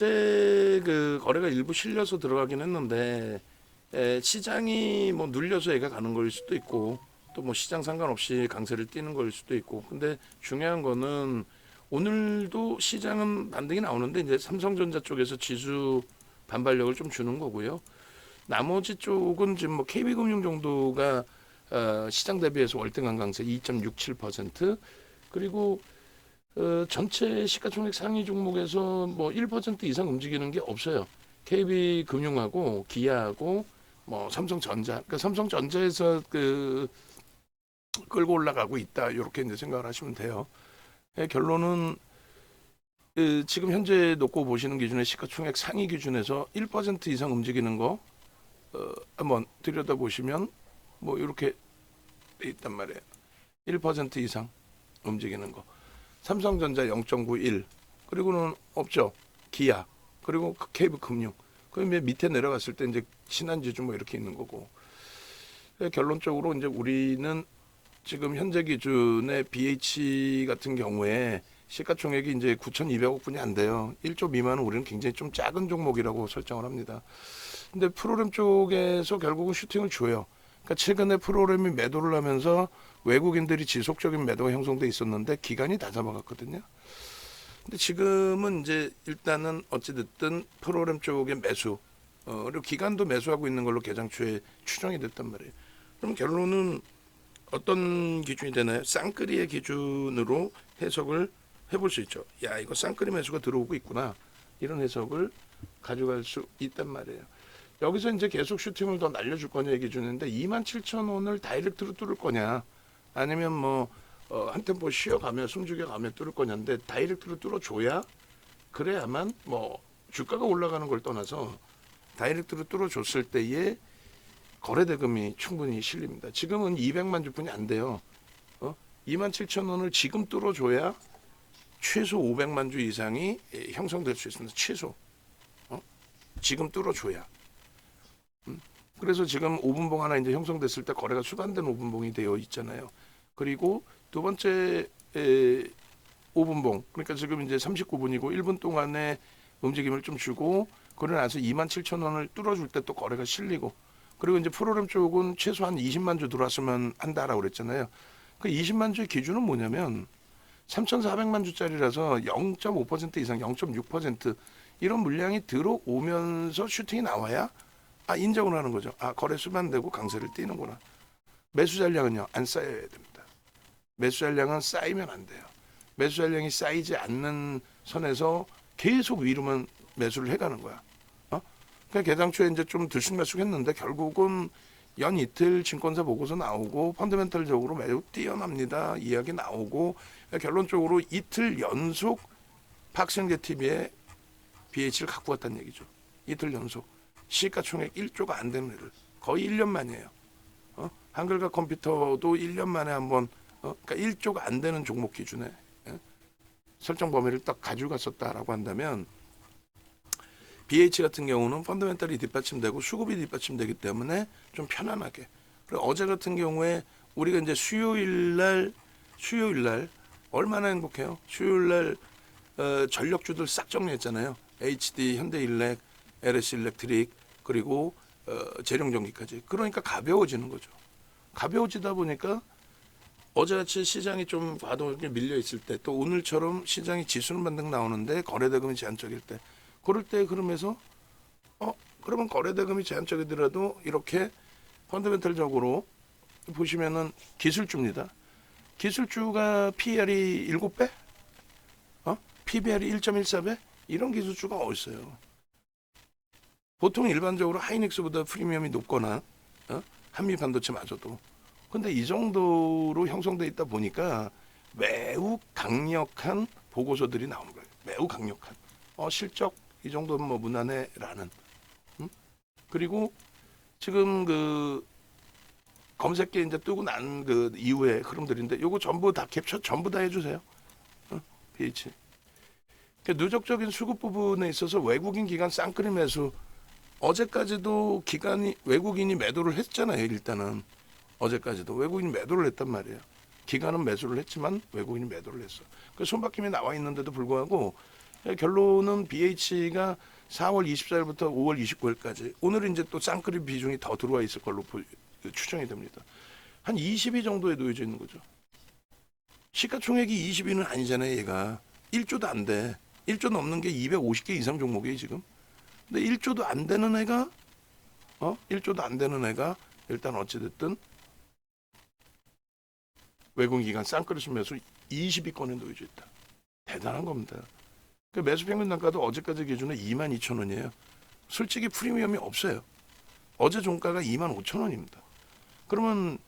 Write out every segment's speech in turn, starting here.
그때 그 거래가 일부 실려서 들어가긴 했는데 시장이 뭐 눌려서 애가 가는 거일 수도 있고 또 뭐 시장 상관없이 강세를 띠는 거일 수도 있고 근데 중요한 거는 오늘도 시장은 반등이 나오는데 이제 삼성전자 쪽에서 지수 반발력을 좀 주는 거고요. 나머지 쪽은 지금 뭐 KB금융 정도가 시장 대비해서 월등한 강세 2.67% 그리고 전체 시가총액 상위 종목에서 뭐 1% 이상 움직이는 게 없어요. KB금융하고 기아하고 뭐 삼성전자, 그러니까 삼성전자에서 그 끌고 올라가고 있다 이렇게 이제 생각을 하시면 돼요. 결론은 지금 현재 놓고 보시는 기준의 시가총액 상위 기준에서 1% 이상 움직이는 거 한번 들여다 보시면 뭐 이렇게 돼 있단 말이에요. 1% 이상 움직이는 거. 삼성전자 0.91 그리고는 없죠. 기아 그리고 KB금융. 그 밑에 내려갔을 때 이제 신한지주 뭐 이렇게 있는 거고. 결론적으로 이제 우리는 지금 현재 기준의 BH 같은 경우에 시가총액이 이제 9,200억 분이 안 돼요. 1조 미만은 우리는 굉장히 좀 작은 종목이라고 설정을 합니다. 근데 프로그램 쪽에서 결국은 슈팅을 줘요. 그러니까 최근에 프로그램이 매도를 하면서 외국인들이 지속적인 매도가 형성돼 있었는데 기간이 다 잡아갔거든요. 근데 지금은 이제 일단은 어찌됐든 프로그램 쪽의 매수 그리고 기간도 매수하고 있는 걸로 개장초에 추정이 됐단 말이에요. 그럼 결론은 어떤 기준이 되나요? 쌍끌이의 기준으로 해석을 해볼 수 있죠. 야, 이거 쌍끌이 매수가 들어오고 있구나. 이런 해석을 가져갈 수 있단 말이에요. 여기서 이제 계속 슈팅을 더 날려줄 거냐 얘기 주는데 27,000원을 다이렉트로 뚫을 거냐 아니면 뭐 한 템포 쉬어가며 숨죽여가며 뚫을 거냐인데 다이렉트로 뚫어줘야 그래야만 뭐 주가가 올라가는 걸 떠나서 다이렉트로 뚫어줬을 때에 거래대금이 충분히 실립니다. 지금은 200만 주뿐이 안 돼요. 27,000원을 지금 뚫어줘야 최소 500만 주 이상이 형성될 수 있습니다. 최소. 지금 뚫어줘야. 그래서 지금 5분봉 하나 이제 형성됐을 때 거래가 수반된 5분봉이 되어 있잖아요. 그리고 두 번째 5분봉, 그러니까 지금 이제 39분이고 1분 동안에 움직임을 좀 주고 그러고 나서 27,000원을 뚫어줄 때 또 거래가 실리고 그리고 이제 프로그램 쪽은 최소한 20만 주 들어왔으면 한다라고 그랬잖아요. 그 20만 주의 기준은 뭐냐면 3,400만 주짜리라서 0.5% 이상, 0.6% 이런 물량이 들어오면서 슈팅이 나와야 인정을 하는 거죠. 거래 수반되고 강세를 띄는구나. 매수 잔량은요, 안 쌓여야 됩니다. 매수 잔량은 쌓이면 안 돼요. 매수 잔량이 쌓이지 않는 선에서 계속 위로만 매수를 해가는 거야. 그러니까 개장초에 이제 좀 들쑥날쑥했는데 결국은 연 이틀 증권사 보고서 나오고 펀더멘털적으로 매우 뛰어납니다. 이야기 나오고 그러니까 결론적으로 이틀 연속 박성재 TV에 BH를 갖고 왔다는 얘기죠. 이틀 연속. 시가총액 1조가 안 되는 애를 거의 1년 만이에요. 한글과 컴퓨터도 1년 만에 한번 그러니까 1조가 안 되는 종목 기준에 설정 범위를 딱 가져갔었다라고 한다면 BH 같은 경우는 펀더멘털이 뒷받침되고 수급이 뒷받침되기 때문에 좀 편안하게. 그리고 어제 같은 경우에 우리가 이제 수요일 날 얼마나 행복해요. 수요일 날 전력주들 싹 정리했잖아요. HD, 현대일렉, LS일렉트릭 그리고 재룡전기까지. 그러니까 가벼워지는 거죠. 가벼워지다 보니까 어제같이 시장이 좀 과도하게 밀려 있을 때 또 오늘처럼 시장이 지수는 반등 나오는데 거래대금이 제한적일 때 그럴 때 그러면서 그러면 거래대금이 제한적이더라도 이렇게 펀더멘털적으로 보시면은 기술주입니다. 기술주가 PER이 7배? PBR이 1.14배? 이런 기술주가 어디 있어요? 보통 일반적으로 하이닉스보다 프리미엄이 높거나 한미반도체마저도 근데 이 정도로 형성돼 있다 보니까 매우 강력한 보고서들이 나오는 거예요. 매우 강력한 실적 이 정도면 뭐 무난해라는. 그리고 지금 그 검색계 이제 뜨고 난 그 이후에 흐름들인데 요거 전부 다 캡처 전부 다 해주세요. BH. 그러니까 누적적인 수급 부분에 있어서 외국인 기관 쌍끌이 매수 어제까지도 기관이 외국인이 매도를 했잖아요. 일단은 어제까지도 외국인이 매도를 했단 말이에요. 기관은 매수를 했지만 외국인이 매도를 했어. 그 손바뀜이 나와 있는데도 불구하고 결론은 BH가 4월 24일부터 5월 29일까지 오늘 이제 또 쌍크림 비중이 더 들어와 있을 걸로 추정이 됩니다. 한 20위 정도에 놓여져 있는 거죠. 시가총액이 20위는 아니잖아요. 얘가 1조도 안 돼. 1조 넘는 게 250개 이상 종목이에요 지금. 근데 1조도 안 되는 애가 1조도 안 되는 애가 일단 어찌됐든 외국기관 쌍크림 매수 20위권에 놓여져 있다. 대단한 겁니다. 그 매수 평균 단가도 어제까지 기준에 22,000원이에요. 솔직히 프리미엄이 없어요. 어제 종가가 25,000원입니다. 그러면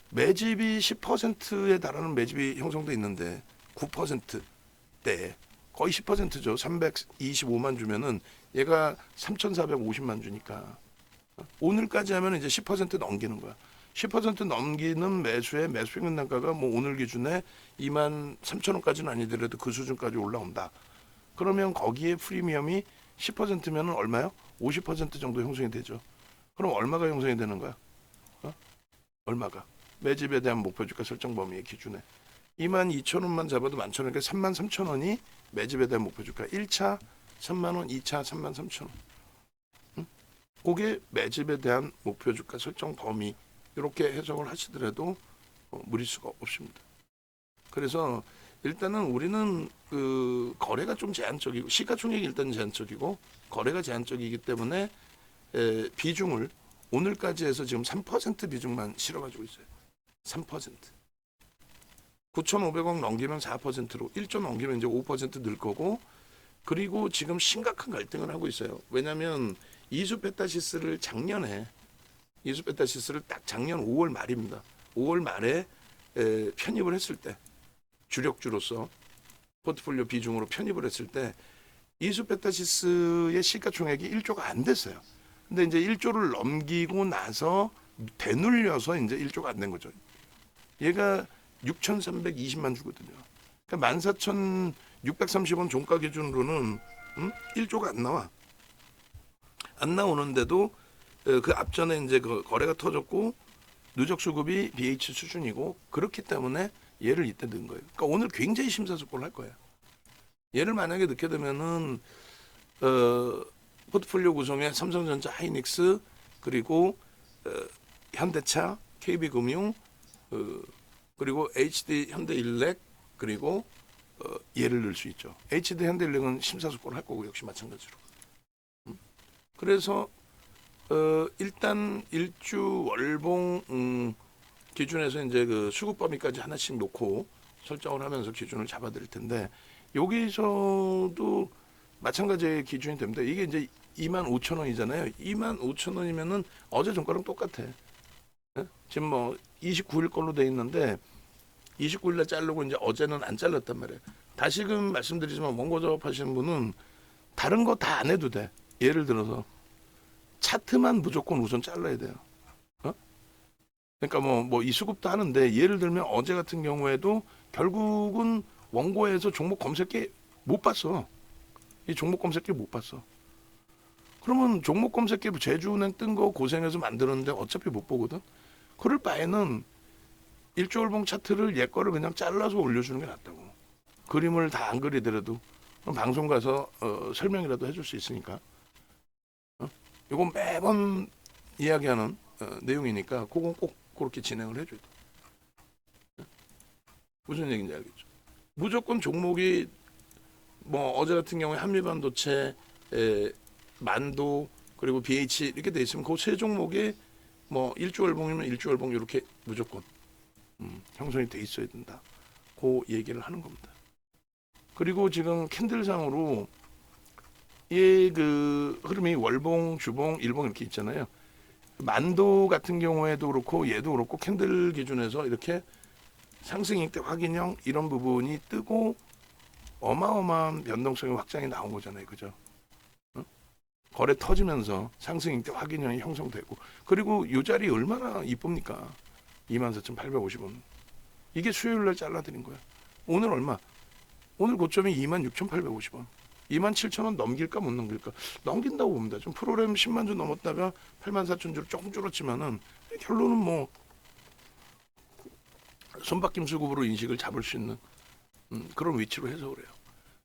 매집이 10%에 달하는 매집이 형성돼 있는데 9%대 거의 10%죠. 325만 주면은 얘가 3,450만 주니까 오늘까지 하면 이제 10% 넘기는 거야. 10% 넘기는 매수의 매수 평균 단가가 뭐 오늘 기준에 23,000원까지는 아니더라도 그 수준까지 올라온다. 그러면 거기에 프리미엄이 10%면은 얼마요? 50% 정도 형성이 되죠. 그럼 얼마가 형성이 되는 거야? 얼마가? 매집에 대한 목표주가 설정 범위의 기준에 22,000원만 잡아도 11,000원이니까 33,000원이 매집에 대한 목표주가. 1차 3만원, 2차 33,000원. 그게 매집에 대한 목표주가 설정 범위. 이렇게 해석을 하시더라도 무리수가 없습니다. 그래서 일단은 우리는 그 거래가 좀 제한적이고 시가총액이 일단 제한적이고 거래가 제한적이기 때문에 비중을 오늘까지 해서 지금 3% 비중만 실어가지고 있어요. 3%. 9,500억 넘기면 4%로 1조 넘기면 이제 5% 늘 거고 그리고 지금 심각한 갈등을 하고 있어요. 왜냐하면 이수페타시스를 딱 작년 5월 말입니다. 5월 말에 편입을 했을 때 주력주로서 포트폴리오 비중으로 편입을 했을 때 이수페타시스의 시가총액이 1조가 안 됐어요. 근데 이제 1조를 넘기고 나서 되눌려서 이제 1조가 안 된 거죠. 얘가 6,320만 주거든요. 그러니까 14,630원 종가 기준으로는 1조가 안 나와. 안 나오는데도 그 앞전에 이제 그 거래가 터졌고 누적 수급이 BH 수준이고 그렇기 때문에 얘를 이때 넣은 거예요. 그러니까 오늘 굉장히 심사숙고를 할 거예요. 얘를 만약에 넣게 되면은 포트폴리오 구성에 삼성전자, 하이닉스 그리고 현대차, KB금융 그리고 HD 현대일렉 그리고 얘를 넣을 수 있죠. HD 현대일렉은 심사숙고를 할 거고 역시 마찬가지로. 그래서 일단 일주 월봉 기준에서 이제 그 수급 범위까지 하나씩 놓고 설정을 하면서 기준을 잡아드릴 텐데 여기서도 마찬가지의 기준이 됩니다. 이게 이제 25,000원이잖아요. 25,000원이면은 어제 종가랑 똑같아. 지금 뭐 29일 걸로 돼 있는데 29일날 자르고 이제 어제는 안 잘랐단 말이에요. 다시금 말씀드리지만 원고 작업하시는 분은 다른 거 다 안 해도 돼. 예를 들어서 차트만 무조건 우선 잘라야 돼요. 그러니까 뭐 이 수급도 하는데 예를 들면 어제 같은 경우에도 결국은 원고에서 종목 검색기 못 봤어. 이 종목 검색기 못 봤어. 그러면 종목 검색기 제주은행 뜬 거 고생해서 만들었는데 어차피 못 보거든. 그럴 바에는 일주월봉 차트를 얘 거를 그냥 잘라서 올려주는 게 낫다고. 그림을 다 안 그리더라도 방송 가서 설명이라도 해줄 수 있으니까. 이건 매번 이야기하는 내용이니까 그건 꼭 그렇게 진행을 해줘야 돼. 무슨 얘기인지 알겠죠? 무조건 종목이 뭐 어제 같은 경우에 한미반도체, 만도 그리고 BH 이렇게 돼 있으면 그 세 종목에 뭐 일주월봉이면 일주월봉 이렇게 무조건 형성이 돼 있어야 된다. 그 얘기를 하는 겁니다. 그리고 지금 캔들상으로 이 그 흐름이 월봉, 주봉, 일봉 이렇게 있잖아요. 만도 같은 경우에도 그렇고 얘도 그렇고 캔들 기준에서 이렇게 상승익대 확인형 이런 부분이 뜨고 어마어마한 변동성의 확장이 나온 거잖아요. 그죠? 거래 터지면서 상승익대 확인형이 형성되고 그리고 이 자리 얼마나 이쁩니까? 24,850원. 이게 수요일날 잘라드린 거야. 오늘 얼마? 오늘 고점이 26,850원. 27,000원 넘길까 못 넘길까? 넘긴다고 봅니다. 좀 프로그램 10만 주 넘었다가 84,000주로 조금 줄었지만은 결론은 뭐 손바뀜 수급으로 인식을 잡을 수 있는 그런 위치로 해석을 해요.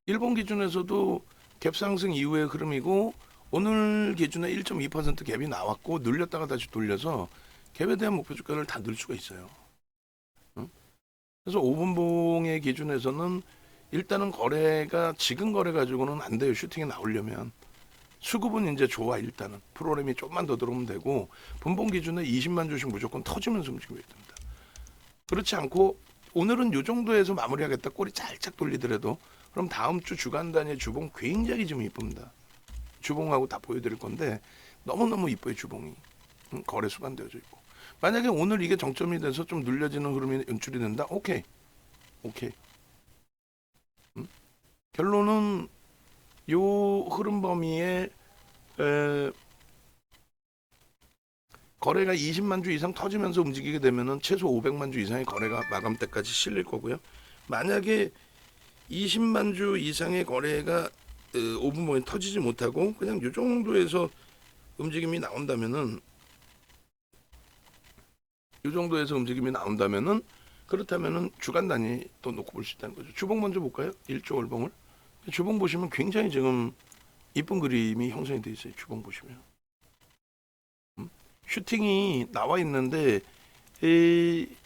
일본 기준에서도 갭 상승 이후의 흐름이고 오늘 기준에 1.2% 갭이 나왔고 눌렸다가 다시 돌려서 갭에 대한 목표 주가를 다 넣을 수가 있어요. 응? 그래서 5분봉의 기준에서는 일단은 거래가 지금 거래 가지고는 안 돼요. 슈팅이 나오려면. 수급은 이제 좋아. 일단은 프로그램이 조금만 더 들어오면 되고 분봉 기준에 20만 주씩 무조건 터지면서 움직여야 됩니다. 그렇지 않고 오늘은 요 정도에서 마무리하겠다. 꼬리 살짝 돌리더라도 그럼 다음 주 주간 단위 주봉 굉장히 좀 이쁩니다. 주봉하고 다 보여드릴 건데 너무너무 이뻐요. 주봉이. 거래 수반되어져 있고 만약에 오늘 이게 정점이 돼서 좀 눌려지는 흐름이 연출이 된다. 오케이. 결론은 요 흐름 범위에 거래가 20만 주 이상 터지면서 움직이게 되면은 최소 500만 주 이상의 거래가 마감 때까지 실릴 거고요. 만약에 20만 주 이상의 거래가 5분봉에 터지지 못하고 그냥 요 정도에서 움직임이 나온다면은 그렇다면은 주간 단위 또 놓고 볼 수 있다는 거죠. 주봉 먼저 볼까요? 1조 월봉을. 주봉 보시면 굉장히 지금 이쁜 그림이 형성이 되어 있어요. 주봉 보시면. 슈팅이 나와 있는데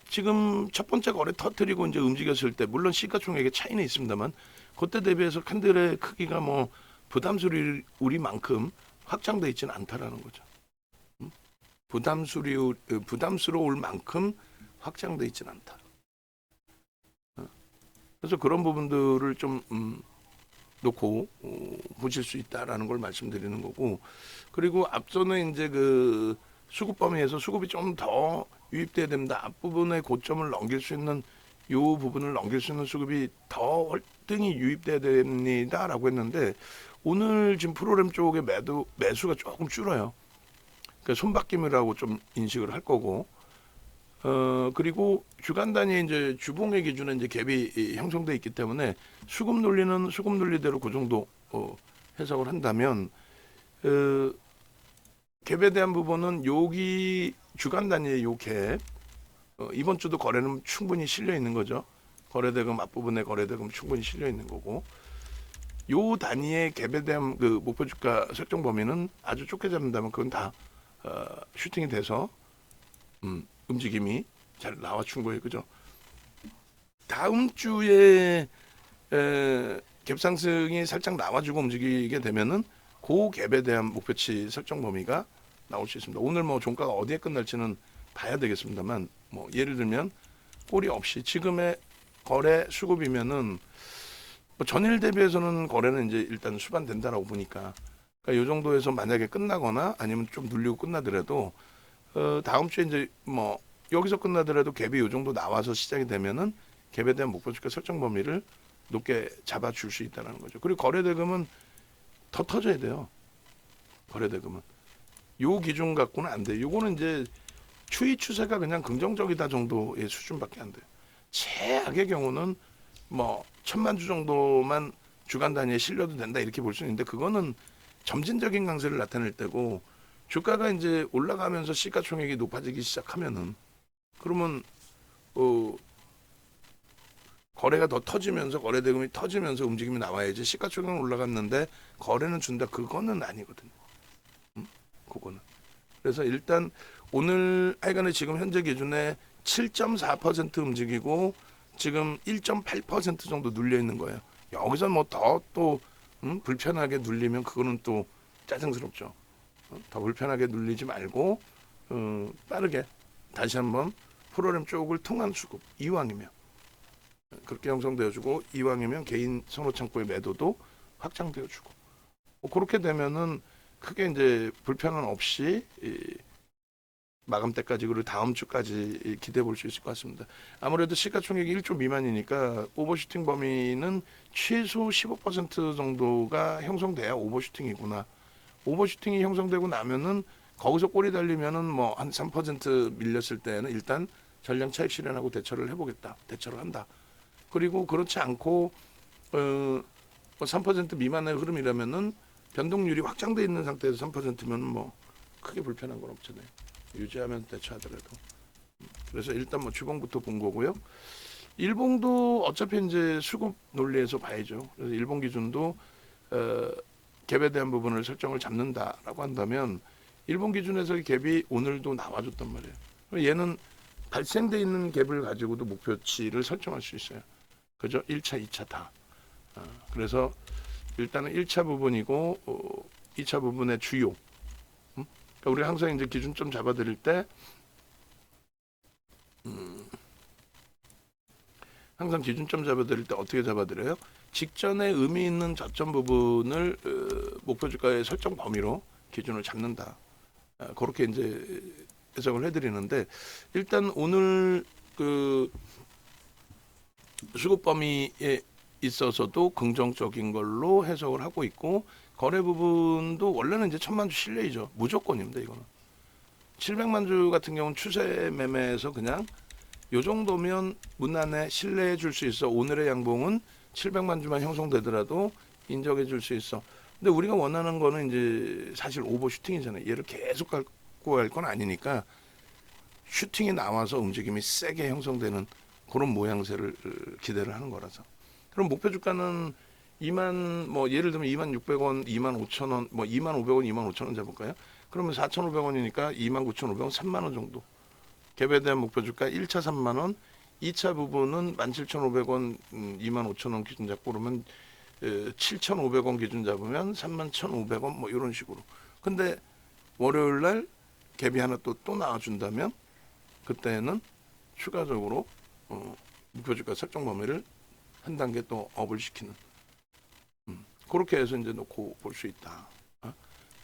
지금 첫 번째 거래 터뜨리고 이제 움직였을 때 물론 시가총액의 차이는 있습니다만 그때 대비해서 캔들의 크기가 뭐 부담스러울 확장돼 있지는 않다라는 거죠. 부담스러울 만큼 확장돼 있지는 않다. 그래서 그런 부분들을 좀 놓고 보실 수 있다라는 걸 말씀드리는 거고 그리고 앞서는 이제 그 수급 범위에서 수급이 좀 더 유입돼야 됩니다. 앞부분의 고점을 넘길 수 있는 요 부분을 넘길 수 있는 수급이 더 월등히 유입돼야 됩니다라고 했는데 오늘 지금 프로그램 쪽의 매수가 조금 줄어요. 그러니까 손바뀜이라고 좀 인식을 할 거고 그리고 주간 단위 이제 주봉의 기준에 이제 갭이 형성돼 있기 때문에 수급 논리대로 그 정도 해석을 한다면 갭에 대한 부분은 여기 주간 단위의 요 갭 이번 주도 거래는 충분히 실려 있는 거죠. 거래대금 앞부분에 거래대금 충분히 실려 있는 거고 요 단위의 갭에 대한 그 목표 주가 설정 범위는 아주 좁게 잡는다면 그건 다 슈팅이 돼서 움직임이 잘 나와준 거예요. 그죠? 다음 주에 갭 상승이 살짝 나와주고 움직이게 되면은 그 갭에 대한 목표치 설정 범위가 나올 수 있습니다. 오늘 뭐 종가가 어디에 끝날지는 봐야 되겠습니다만 뭐 예를 들면 꼬리 없이 지금의 거래 수급이면은 뭐 전일 대비해서는 거래는 이제 일단 수반된다라고 보니까 그러니까 이 정도에서 만약에 끝나거나 아니면 좀 눌리고 끝나더라도 다음 주에 이제 뭐 여기서 끝나더라도 갭이 이 정도 나와서 시작이 되면은 갭에 대한 목표 주가 설정 범위를 높게 잡아줄 수 있다는 거죠. 그리고 거래대금은 더 터져야 돼요. 거래대금은 요 기준 갖고는 안 돼요. 요거는 이제 추이추세가 그냥 긍정적이다 정도의 수준밖에 안 돼요. 최악의 경우는 뭐 1000만 주 정도만 주간 단위에 실려도 된다 이렇게 볼 수 있는데 그거는 점진적인 강세를 나타낼 때고 주가가 이제 올라가면서 시가총액이 높아지기 시작하면은 그러면 거래가 더 터지면서 거래대금이 터지면서 움직임이 나와야지 시가총액은 올라갔는데 거래는 준다 그거는 아니거든요. 그거는. 그래서 일단 오늘 하여간에 지금 현재 기준에 7.4% 움직이고 지금 1.8% 정도 눌려 있는 거예요. 여기서 뭐 더 또 불편하게 눌리면 그거는 또 짜증스럽죠. 더 불편하게 눌리지 말고 빠르게 다시 한번 프로그램 쪽을 통한 수급 이왕이면 그렇게 형성되어주고 이왕이면 개인 선호 창고의 매도도 확장되어주고 그렇게 되면은 크게 이제 불편함 없이 마감 때까지 그리고 다음 주까지 기대해 볼 수 있을 것 같습니다. 아무래도 시가총액이 1조 미만이니까 오버슈팅 범위는 최소 15% 정도가 형성돼야 오버슈팅이구나. 오버슈팅이 형성되고 나면은 거기서 꼬리 달리면은 뭐 한 3% 밀렸을 때는 일단 전량 차익 실현하고 대처를 해보겠다. 대처를 한다. 그리고 그렇지 않고 3% 미만의 흐름이라면은 변동률이 확장돼 있는 상태에서 3%면 뭐 크게 불편한 건 없잖아요. 유지하면서 대처하더라도. 그래서 일단 뭐 주봉부터 본 거고요. 일봉도 어차피 이제 수급 논리에서 봐야죠. 그래서 일본 기준도 갭에 대한 부분을 설정을 잡는다라고 한다면 일본 기준에서의 갭이 오늘도 나와줬단 말이에요. 얘는 발생돼 있는 갭을 가지고도 목표치를 설정할 수 있어요. 그죠? 1차, 2차 다. 그래서 일단은 1차 부분이고 2차 부분의 주요. 그러니까 우리 항상 이제 기준점 잡아드릴 때 항상 기준점 잡아드릴 때 어떻게 잡아드려요? 직전에 의미 있는 저점 부분을 목표 주가의 설정 범위로 기준을 잡는다. 그렇게 이제 해석을 해드리는데 일단 오늘 그 수급 범위에 있어서도 긍정적인 걸로 해석을 하고 있고 거래 부분도 원래는 이제 1000만 주 실내이죠. 무조건입니다. 이거는 700만 주 같은 경우는 추세 매매에서 그냥 요 정도면 무난해 신뢰해 줄 수 있어. 오늘의 양봉은 700만 주만 형성되더라도 인정해 줄 수 있어. 근데 우리가 원하는 거는 이제 사실 오버 슈팅이잖아요. 얘를 계속 갖고 갈 건 아니니까 슈팅이 나와서 움직임이 세게 형성되는 그런 모양새를 기대를 하는 거라서. 그럼 목표 주가는 2만 뭐 예를 들면 2만 600원, 2만 5천원, 뭐 2만 500원, 2만 5천원 잡을까요? 그러면 4,500원이니까 2만 9,500원, 3만 원 정도. 갭에 대한 목표 주가 1차 3만 원, 2차 부분은 17,500원, 2만 5천원 기준 잡고 그러면 7,500원 기준 잡으면 31,500원 뭐 이런 식으로. 근데 월요일 날 갭이 하나 또 나와준다면 그때는 추가적으로 목표 주가 설정 범위를 한 단계 또 업을 시키는 그렇게 해서 이제 놓고 볼 수 있다.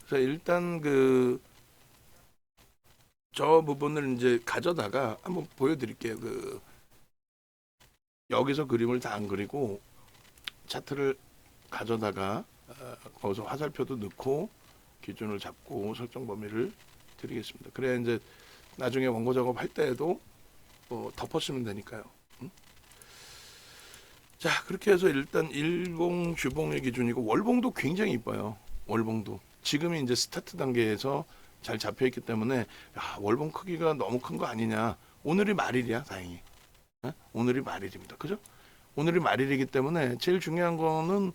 그래서 일단 저 부분을 이제 가져다가 한번 보여드릴게요. 여기서 그림을 다 안 그리고 차트를 가져다가 거기서 화살표도 넣고 기준을 잡고 설정 범위를 드리겠습니다. 그래야 이제 나중에 원고 작업할 때에도 덮어쓰면 되니까요. 자, 그렇게 해서 일단 일봉, 주봉의 기준이고 월봉도 굉장히 이뻐요. 월봉도 지금이 이제 스타트 단계에서 잘 잡혀 있기 때문에 야, 월봉 크기가 너무 큰 거 아니냐. 오늘이 말일이야, 다행히. 오늘이 말일입니다. 그죠? 오늘이 말일이기 때문에 제일 중요한 거는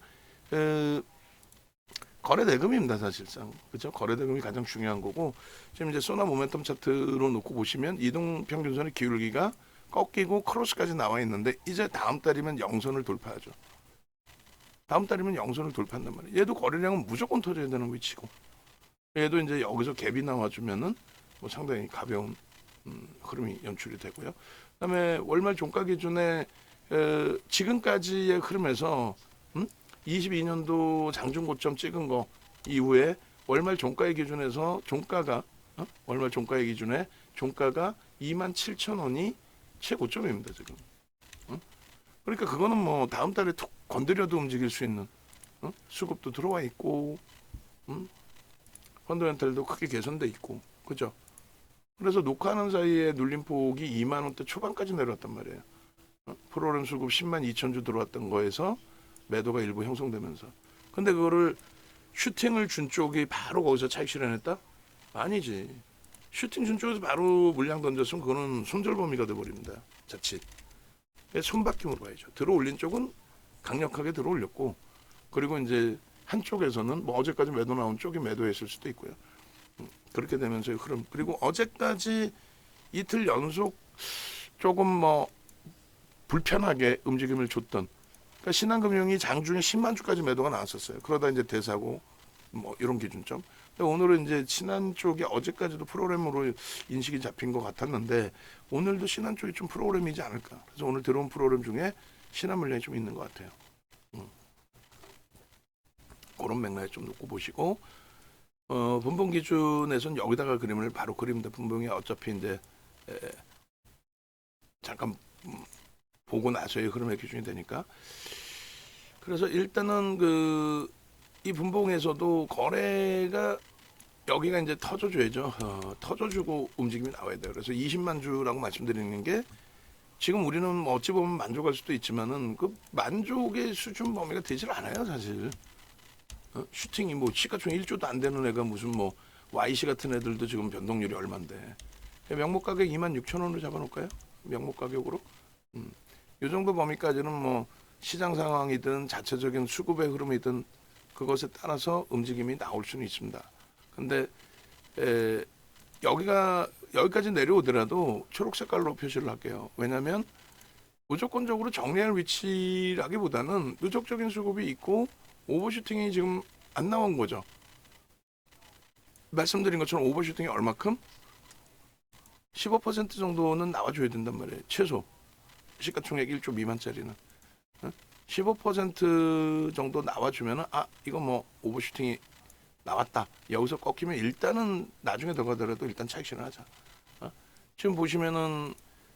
거래 대금입니다, 사실상. 그죠? 거래 대금이 가장 중요한 거고 지금 이제 소나 모멘텀 차트로 놓고 보시면 이동 평균선의 기울기가 꺾이고 크로스까지 나와 있는데 이제 다음 달이면 영선을 돌파하죠. 다음 달이면 영선을 돌파한단 말이에요. 얘도 거래량은 무조건 터져야 되는 위치고 얘도 이제 여기서 갭이 나와주면은 뭐 상당히 가벼운 흐름이 연출이 되고요. 그다음에 월말 종가 기준에 지금까지의 흐름에서 22년도 장중 고점 찍은 거 이후에 월말 종가의 기준에서 종가가 월말 종가의 기준에 종가가 27,000원이 최고점입니다 지금. 그러니까 그거는 뭐 다음 달에 툭 건드려도 움직일 수 있는 수급도 들어와 있고 펀더멘탈도 크게 개선돼 있고 그죠? 그래서 녹화하는 사이에 눌림폭이 2만 원대 초반까지 내려왔단 말이에요. 프로그램 수급 10만 2천 주 들어왔던 거에서 매도가 일부 형성되면서 근데 그거를 슈팅을 준 쪽이 바로 거기서 차익 실현했다? 아니지. 슈팅 준 쪽에서 바로 물량 던졌으면 그거는 손절 범위가 돼버립니다. 자칫. 손바뀜으로 봐야죠. 들어올린 쪽은 강력하게 들어올렸고 그리고 이제 한쪽에서는 뭐 어제까지 매도 나온 쪽이 매도했을 수도 있고요. 그렇게 되면서의 흐름. 그리고 어제까지 이틀 연속 조금 뭐 불편하게 움직임을 줬던 그러니까 신한금융이 장중에 10만 주까지 매도가 나왔었어요. 그러다 이제 대사고 뭐 이런 기준점. 근데 오늘은 이제 신한 쪽이 어제까지도 프로그램으로 인식이 잡힌 것 같았는데 오늘도 신한 쪽이 좀 프로그램이지 않을까. 그래서 오늘 들어온 프로그램 중에 신한 물량이 좀 있는 것 같아요. 그런 맥락에 좀 놓고 보시고 분봉 기준에서는 여기다가 그림을 바로 그립니다. 분봉이 어차피 이제 잠깐 보고 나서의 흐름의 기준이 되니까. 그래서 일단은 이 분봉에서도 거래가 여기가 이제 터져줘야죠. 터져주고 움직임이 나와야 돼요. 그래서 20만 주라고 말씀드리는 게 지금 우리는 뭐 어찌 보면 만족할 수도 있지만은 그 만족의 수준 범위가 되질 않아요, 사실. 슈팅이 뭐 시가총 1조도 안 되는 애가 무슨 뭐 YC 같은 애들도 지금 변동률이 얼만데 명목 가격 26,000원으로 잡아놓을까요? 명목 가격으로 이 정도 범위까지는 뭐 시장 상황이든 자체적인 수급의 흐름이든 그것에 따라서 움직임이 나올 수는 있습니다. 근데 여기까지 내려오더라도 초록 색깔로 표시를 할게요. 왜냐하면 무조건적으로 정리할 위치라기보다는 누적적인 수급이 있고 오버슈팅이 지금 안 나온 거죠. 말씀드린 것처럼 오버슈팅이 얼마큼? 15% 정도는 나와줘야 된단 말이에요. 최소. 시가총액 1조 미만짜리는. 15% 정도 나와주면은, 이거 뭐 오버슈팅이 나왔다. 여기서 꺾이면 일단은 나중에 더 가더라도 일단 차익 실현하자. 지금 보시면은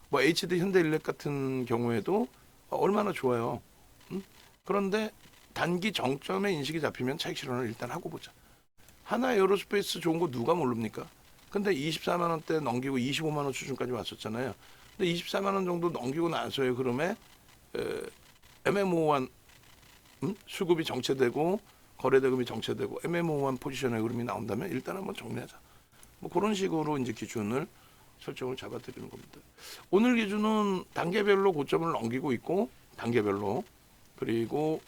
뭐 HD 현대일렉 같은 경우에도 얼마나 좋아요. 그런데 단기 정점에 인식이 잡히면 차익 실현을 일단 하고 보자. 하나 에어로스페이스 좋은 거 누가 모릅니까? 근데 24만 원대 넘기고 25만 원 수준까지 왔었잖아요. 근데 24만 원 정도 넘기고 나서의 흐름에 애매모호한 수급이 정체되고 거래대금이 정체되고 애매모호한 포지션의 흐름이 나온다면 일단 한번 정리하자. 뭐 그런 식으로 이제 기준을 설정을 잡아드리는 겁니다. 오늘 기준은 단계별로 고점을 넘기고 있고 단계별로 그리고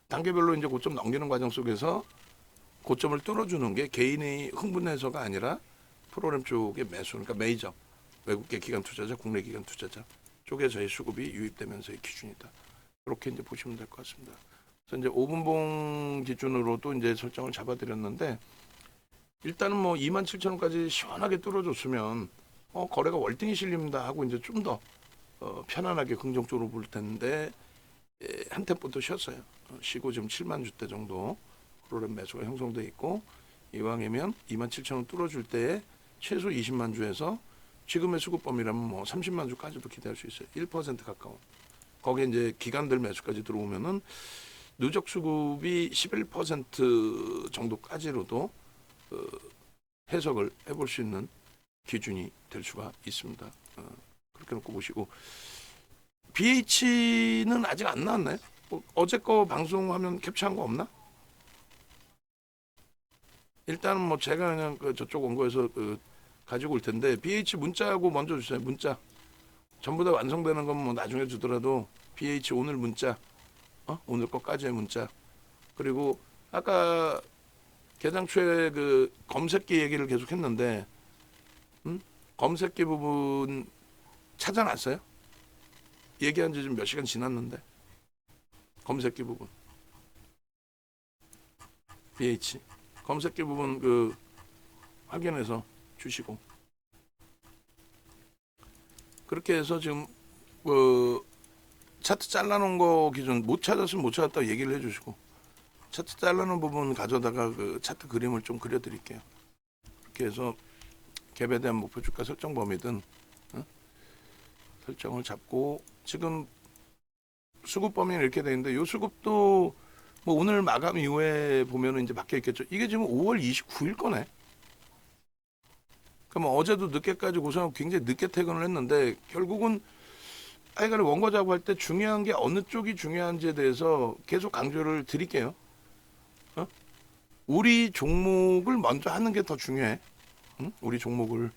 단계별로 이제 고점 넘기는 과정 속에서 고점을 뚫어주는 게 개인의 흥분해서가 아니라 프로그램 쪽의 매수, 그러니까 메이저 외국계 기관 투자자, 국내 기관 투자자 쪽에서의 수급이 유입되면서의 기준이다. 그렇게 이제 보시면 될 것 같습니다. 그래서 이제 5분봉 기준으로도 이제 설정을 잡아드렸는데 일단은 뭐 27,000원까지 시원하게 뚫어줬으면 거래가 월등히 실립니다 하고 이제 좀 더 편안하게 긍정적으로 볼 텐데 한 템포 더 쉬었어요. 쉬고 지금 7만 주대 정도 프로그램 매수가 형성돼 있고 이왕이면 27,000원 뚫어줄 때에 최소 20만 주에서 지금의 수급 범위라면 뭐 30만 주까지도 기대할 수 있어요. 1% 가까운. 거기에 이제 기관들 매수까지 들어오면은 누적 수급이 11% 정도까지로도 해석을 해볼 수 있는 기준이 될 수가 있습니다. 그렇게 놓고 보시고 BH는 아직 안 나왔나요? 어제 거 방송하면 캡처한 거 없나? 일단은 뭐 제가 그냥 저쪽 원고에서 가지고 올 텐데 BH 문자하고 먼저 주세요. 문자. 전부 다 완성되는 건 뭐 나중에 주더라도 BH 오늘 문자, 오늘 것까지의 문자. 그리고 아까 개장초에 그 검색기 얘기를 계속 했는데 검색기 부분 찾아놨어요? 얘기한 지 좀 몇 시간 지났는데 검색기 부분 BH 검색기 부분 확인해서 주시고 그렇게 해서 지금 차트 잘라놓은 거 기준 못 찾았으면 못 찾았다고 얘기를 해주시고 차트 잘라놓은 부분 가져다가 차트 그림을 좀 그려드릴게요. 그렇게 해서 갭에 대한 목표 주가 설정 범위든 설정을 잡고 지금 수급 범위는 이렇게 되어 있는데 이 수급도 뭐 오늘 마감 이후에 보면은 이제 바뀌어 있겠죠. 이게 지금 5월 29일 거네. 그럼 어제도 늦게까지 고생하고 굉장히 늦게 퇴근을 했는데 결국은 하여간에 원고 작업할 때 중요한 게 어느 쪽이 중요한지에 대해서 계속 강조를 드릴게요. 우리 종목을 먼저 하는 게 더 중요해. 우리 종목을.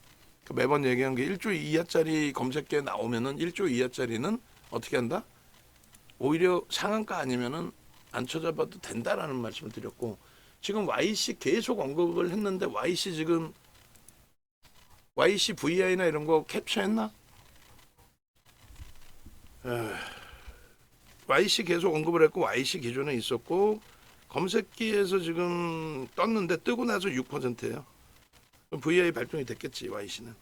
매번 얘기한 게 1조 이하짜리 검색기에 나오면은 1조 이하짜리는 어떻게 한다? 오히려 상한가 아니면은 안 쳐잡아도 된다라는 말씀을 드렸고 지금 YC 계속 언급을 했는데 YC 지금 YC VI나 이런 거 캡처했나? YC 계속 언급을 했고 YC 기존에 있었고 검색기에서 지금 떴는데 뜨고 나서 6%예요. VI 발동이 됐겠지 YC는.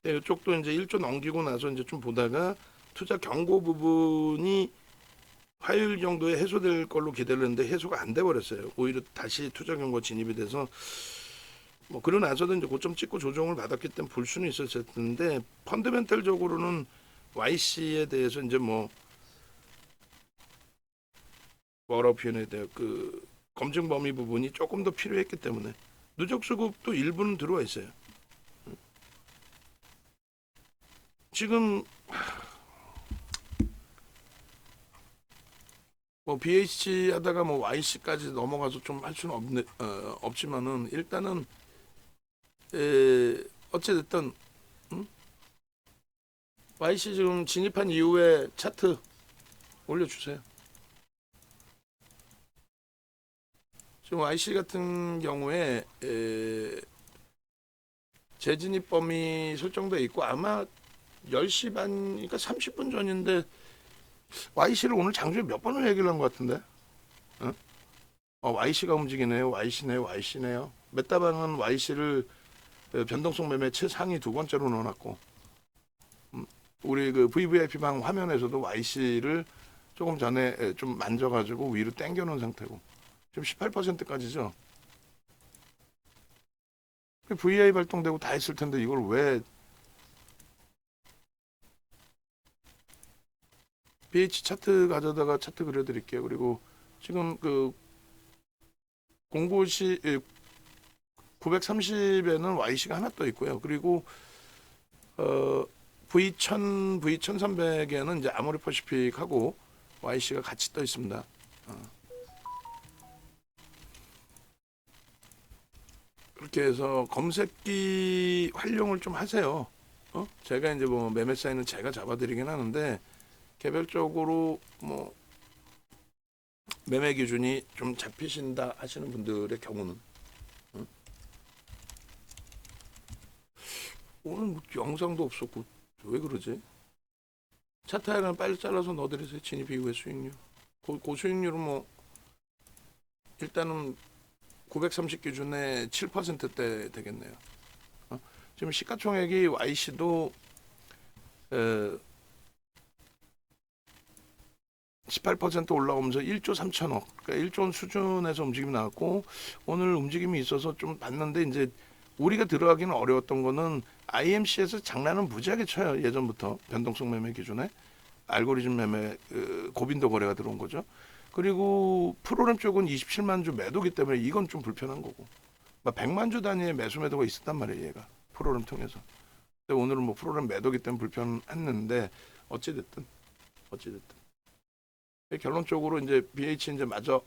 이쪽도 이제 1조 넘기고 나서 이제 좀 보다가 투자 경고 부분이 화요일 정도에 해소될 걸로 기대를 했는데 해소가 안 돼 버렸어요. 오히려 다시 투자 경고 진입이 돼서 뭐 그러고 나서도 이제 고점 찍고 조정을 받았기 때문에 볼 수는 있었을 텐데 펀더멘털적으로는 YC에 대해서 이제 뭐라고 표현해야 돼요? 검증 범위 부분이 조금 더 필요했기 때문에 누적 수급도 일부는 들어와 있어요. 지금 뭐 BH 하다가 뭐 YC까지 넘어가서 좀 할 수는 없지만은 일단은 어찌됐든 YC 지금 진입한 이후에 차트 올려주세요. 지금 YC 같은 경우에 재진입 범위 설정돼 있고 아마 10시 반, 그러니까 30분 전인데 YC를 오늘 장중에 몇 번을 얘기를 한 것 같은데. 어? YC가 움직이네요. YC네요. YC네요. 메타방은 YC를 변동성 매매 최상위 두 번째로 넣어놨고, 우리 그 VVIP 방 화면에서도 YC를 조금 전에 좀 만져가지고 위로 당겨놓은 상태고, 지금 18%까지죠. VI 발동되고 다 했을 텐데 이걸 왜 BH 차트 가져다가 차트 그려드릴게요. 그리고 지금 그 공고시 930에는 YC가 하나 떠 있고요. 그리고 V1000, V1300에는 이제 아모레 퍼시픽하고 YC가 같이 떠 있습니다. 그렇게 해서 검색기 활용을 좀 하세요. 제가 이제 뭐 매매 사인은 제가 잡아드리긴 하는데 개별적으로 뭐 매매 기준이 좀 잡히신다 하시는 분들의 경우는 오늘 뭐 영상도 없었고 왜 그러지? 차트 하나는 빨리 잘라서 넣어드리세요. 진입 이후에 수익률. 그 수익률은 뭐 일단은 930 기준에 7%대 되겠네요. 지금 시가총액이 YC도 18% 올라오면서 1조 3천억, 그러니까 1조 원 수준에서 움직임이 나왔고 오늘 움직임이 있어서 좀 봤는데 이제 우리가 들어가기는 어려웠던 거는 IMC에서 장난은 무지하게 쳐요. 예전부터 변동성 매매 기준에 알고리즘 매매 고빈도 거래가 들어온 거죠. 그리고 프로그램 쪽은 27만 주 매도기 때문에 이건 좀 불편한 거고 100만 주 단위의 매수 매도가 있었단 말이에요. 얘가 프로그램 통해서. 근데 오늘은 뭐 프로그램 매도기 때문에 불편했는데 어찌됐든 결론적으로 이제 BH 이제 마저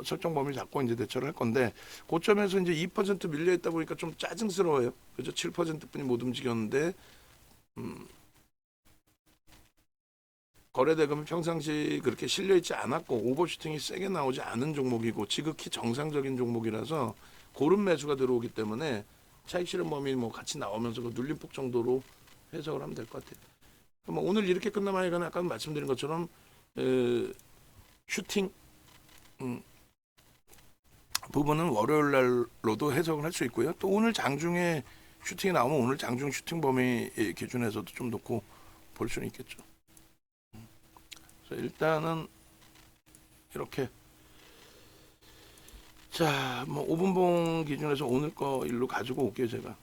설정 범위 잡고 이제 대처를 할 건데 고점에서 이제 2% 밀려 있다 보니까 좀 짜증스러워요. 그죠? 7%뿐이 못 움직였는데 거래 대금이 평상시 그렇게 실려 있지 않았고 오버슈팅이 세게 나오지 않은 종목이고 지극히 정상적인 종목이라서 고른 매수가 들어오기 때문에 차익 실현 범위 뭐 같이 나오면서 그 눌림폭 정도로 해석을 하면 될 것 같아요. 뭐 오늘 이렇게 끝나면 이건 아까 말씀드린 것처럼 슈팅 부분은 월요일 날로도 해석을 할 수 있고요. 또 오늘 장중에 슈팅이 나오면 오늘 장중 슈팅 범위 기준에서도 좀 놓고 볼 수는 있겠죠. 그래서 일단은 이렇게 자, 뭐 5분봉 기준에서 오늘 거 일로 가지고 올게요. 제가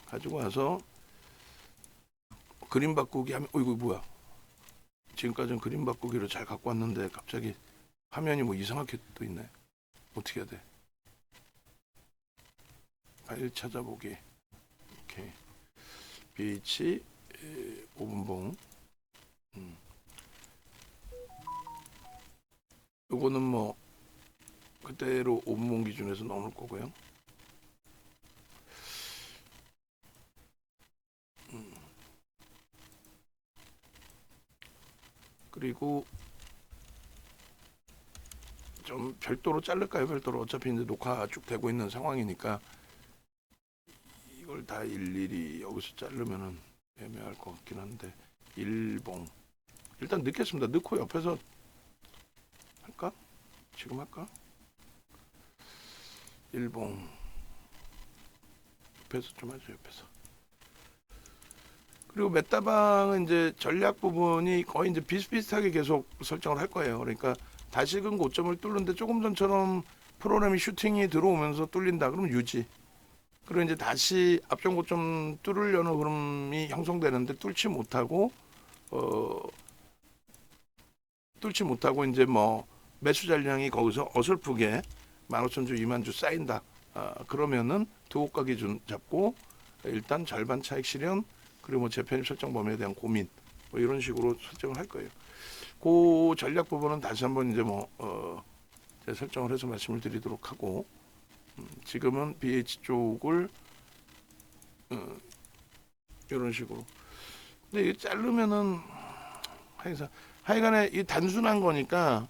가지고 와서 그림 바꾸기 하면 이거 뭐야? 지금까지는 그림 바꾸기로 잘 갖고 왔는데 갑자기 화면이 뭐 이상하게 또 있네. 어떻게 해야 돼? 파일 찾아보기. 오케이. BH 5분봉. 요거는 뭐 그대로 5분봉 기준에서 넣을 거고요. 그리고 좀 별도로 자를까요? 별도로 어차피 이제 녹화 쭉 되고 있는 상황이니까 이걸 다 일일이 여기서 자르면은 애매할 것 같긴 한데 일봉 일단 넣겠습니다. 넣고 옆에서 할까? 지금 할까? 일봉 옆에서 좀 하죠. 옆에서. 그리고 메타방은 이제 전략 부분이 거의 이제 비슷비슷하게 계속 설정을 할 거예요. 그러니까 다시금 고점을 뚫는데 조금 전처럼 프로그램이 슈팅이 들어오면서 뚫린다 그러면 유지. 그리고 이제 다시 앞전 고점 뚫으려는 흐름이 형성되는데 뚫지 못하고 이제 뭐 매수 잔량이 거기서 어설프게 15,000주, 2만 주 쌓인다. 그러면은 두 호가 기준 잡고 일단 절반 차익 실현 그리고 뭐 재편입 설정 범위에 대한 고민 뭐 이런 식으로 설정을 할 거예요. 그 전략 부분은 다시 한번 이제 뭐 설정을 해서 말씀을 드리도록 하고 지금은 BH 쪽을 이런 식으로 근데 이게 자르면은 하여간에 이 단순한 거니까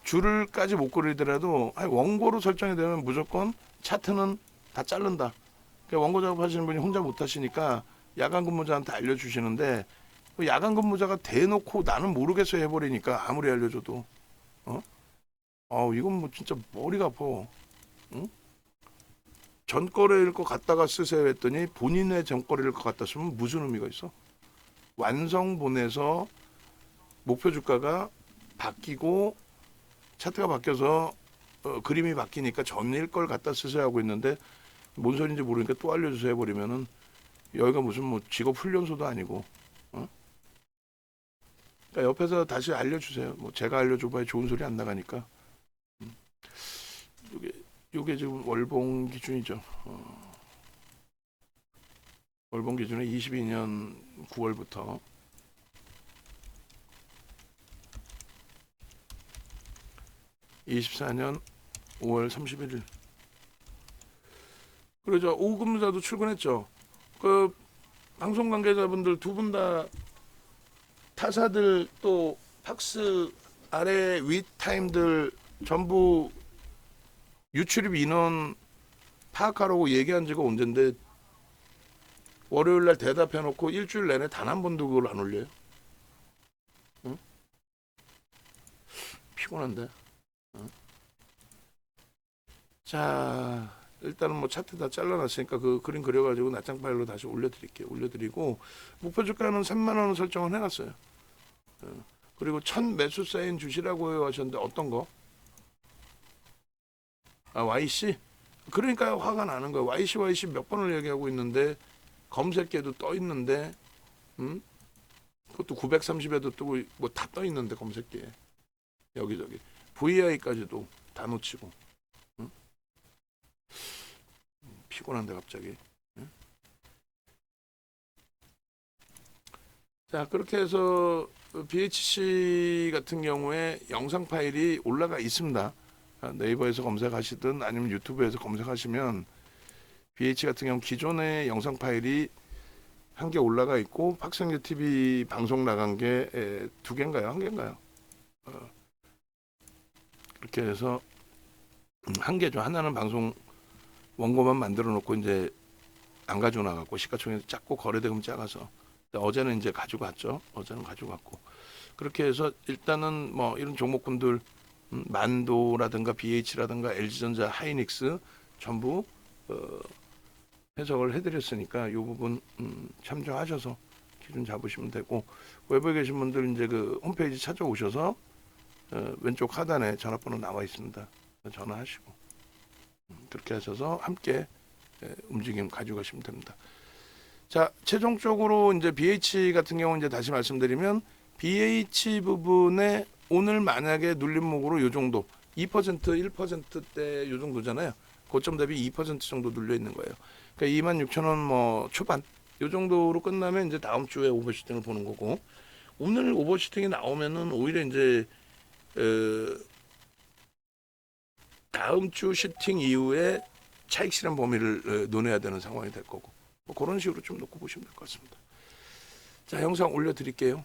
줄을까지 못 그리더라도 원고로 설정이 되면 무조건 차트는 다 자른다. 그러니까 원고 작업하시는 분이 혼자 못 하시니까 야간 근무자한테 알려주시는데 그 야간 근무자가 대놓고 나는 모르겠어 해버리니까 아무리 알려줘도 이건 뭐 진짜 머리가 아파. 응? 전거래일 것 같다가 쓰세요 했더니 본인의 전거래일 것 같다 쓰면 무슨 의미가 있어? 완성본에서 목표 주가가 바뀌고 차트가 바뀌어서 그림이 바뀌니까 전일 걸 갖다 쓰세요 하고 있는데 뭔 소리인지 모르니까 또 알려주세요 해버리면은 여기가 무슨 뭐 직업 훈련소도 아니고 그러니까 옆에서 다시 알려주세요. 뭐 제가 알려줘봐야 좋은 소리 안 나가니까. 요게 지금 월봉 기준이죠. 월봉 기준은 22년 9월부터 24년 5월 31일. 그러죠. 오후 근무자도 출근했죠. 그 방송 관계자분들 두 분 다 타사들 또 팍스 아래 윗 타임들 전부 유출입 인원 파악하라고 얘기한 지가 언젠데 월요일 날 대답해 놓고 일주일 내내 단 한 번도 그걸 안 올려요. 응? 피곤한데. 응? 자, 일단은 뭐 차트 다 잘라놨으니까 그 그림 그려가지고 낱장 파일로 다시 올려드릴게요. 올려드리고 목표 주가는 3만 원을 설정을 해놨어요. 그리고 첫 매수 사인 주시라고 하셨는데 어떤 거? YC? 그러니까 화가 나는 거예요. YC 몇 번을 얘기하고 있는데 검색계도 떠 있는데 그것도 930에도 뜨고 뭐 다 떠 있는데 검색계에 여기저기 VI까지도 다 놓치고 피곤한데 갑자기. 자, 그렇게 해서 BHC 같은 경우에 영상 파일이 올라가 있습니다. 네이버에서 검색하시든 아니면 유튜브에서 검색하시면 BH 같은 경우 기존의 영상 파일이 한 개 올라가 있고 박성규 TV 방송 나간 게 두 개인가요? 한 개인가요? 그렇게 해서 한 개죠. 하나는 방송 원고만 만들어 놓고 이제 안 가지고 나갔고 시가총액 작고 거래대금 작아서 어제는 이제 가지고 갔죠. 어제는 가지고 갔고 그렇게 해서 일단은 뭐 이런 종목군들 만도라든가 BH라든가 LG전자, 하이닉스 전부 해석을 해드렸으니까 이 부분 참조하셔서 기준 잡으시면 되고 외부에 계신 분들 이제 그 홈페이지 찾아오셔서 왼쪽 하단에 전화번호 나와 있습니다. 전화하시고 그렇게 하셔서 함께 움직임 가져가시면 됩니다. 자, 최종적으로 이제 BH 같은 경우 이제 다시 말씀드리면 BH 부분에 오늘 만약에 눌림목으로 요 정도 2% 1%대 요 정도잖아요. 고점 대비 2% 정도 눌려 있는 거예요. 그러니까 26,000원 뭐 초반 요 정도로 끝나면 이제 다음 주에 오버슈팅을 보는 거고 오늘 오버슈팅이 나오면은 오히려 이제 다음 주 슈팅 이후에 차익 실현 범위를 논해야 되는 상황이 될 거고 뭐 그런 식으로 좀 놓고 보시면 될 것 같습니다. 자, 영상 올려드릴게요.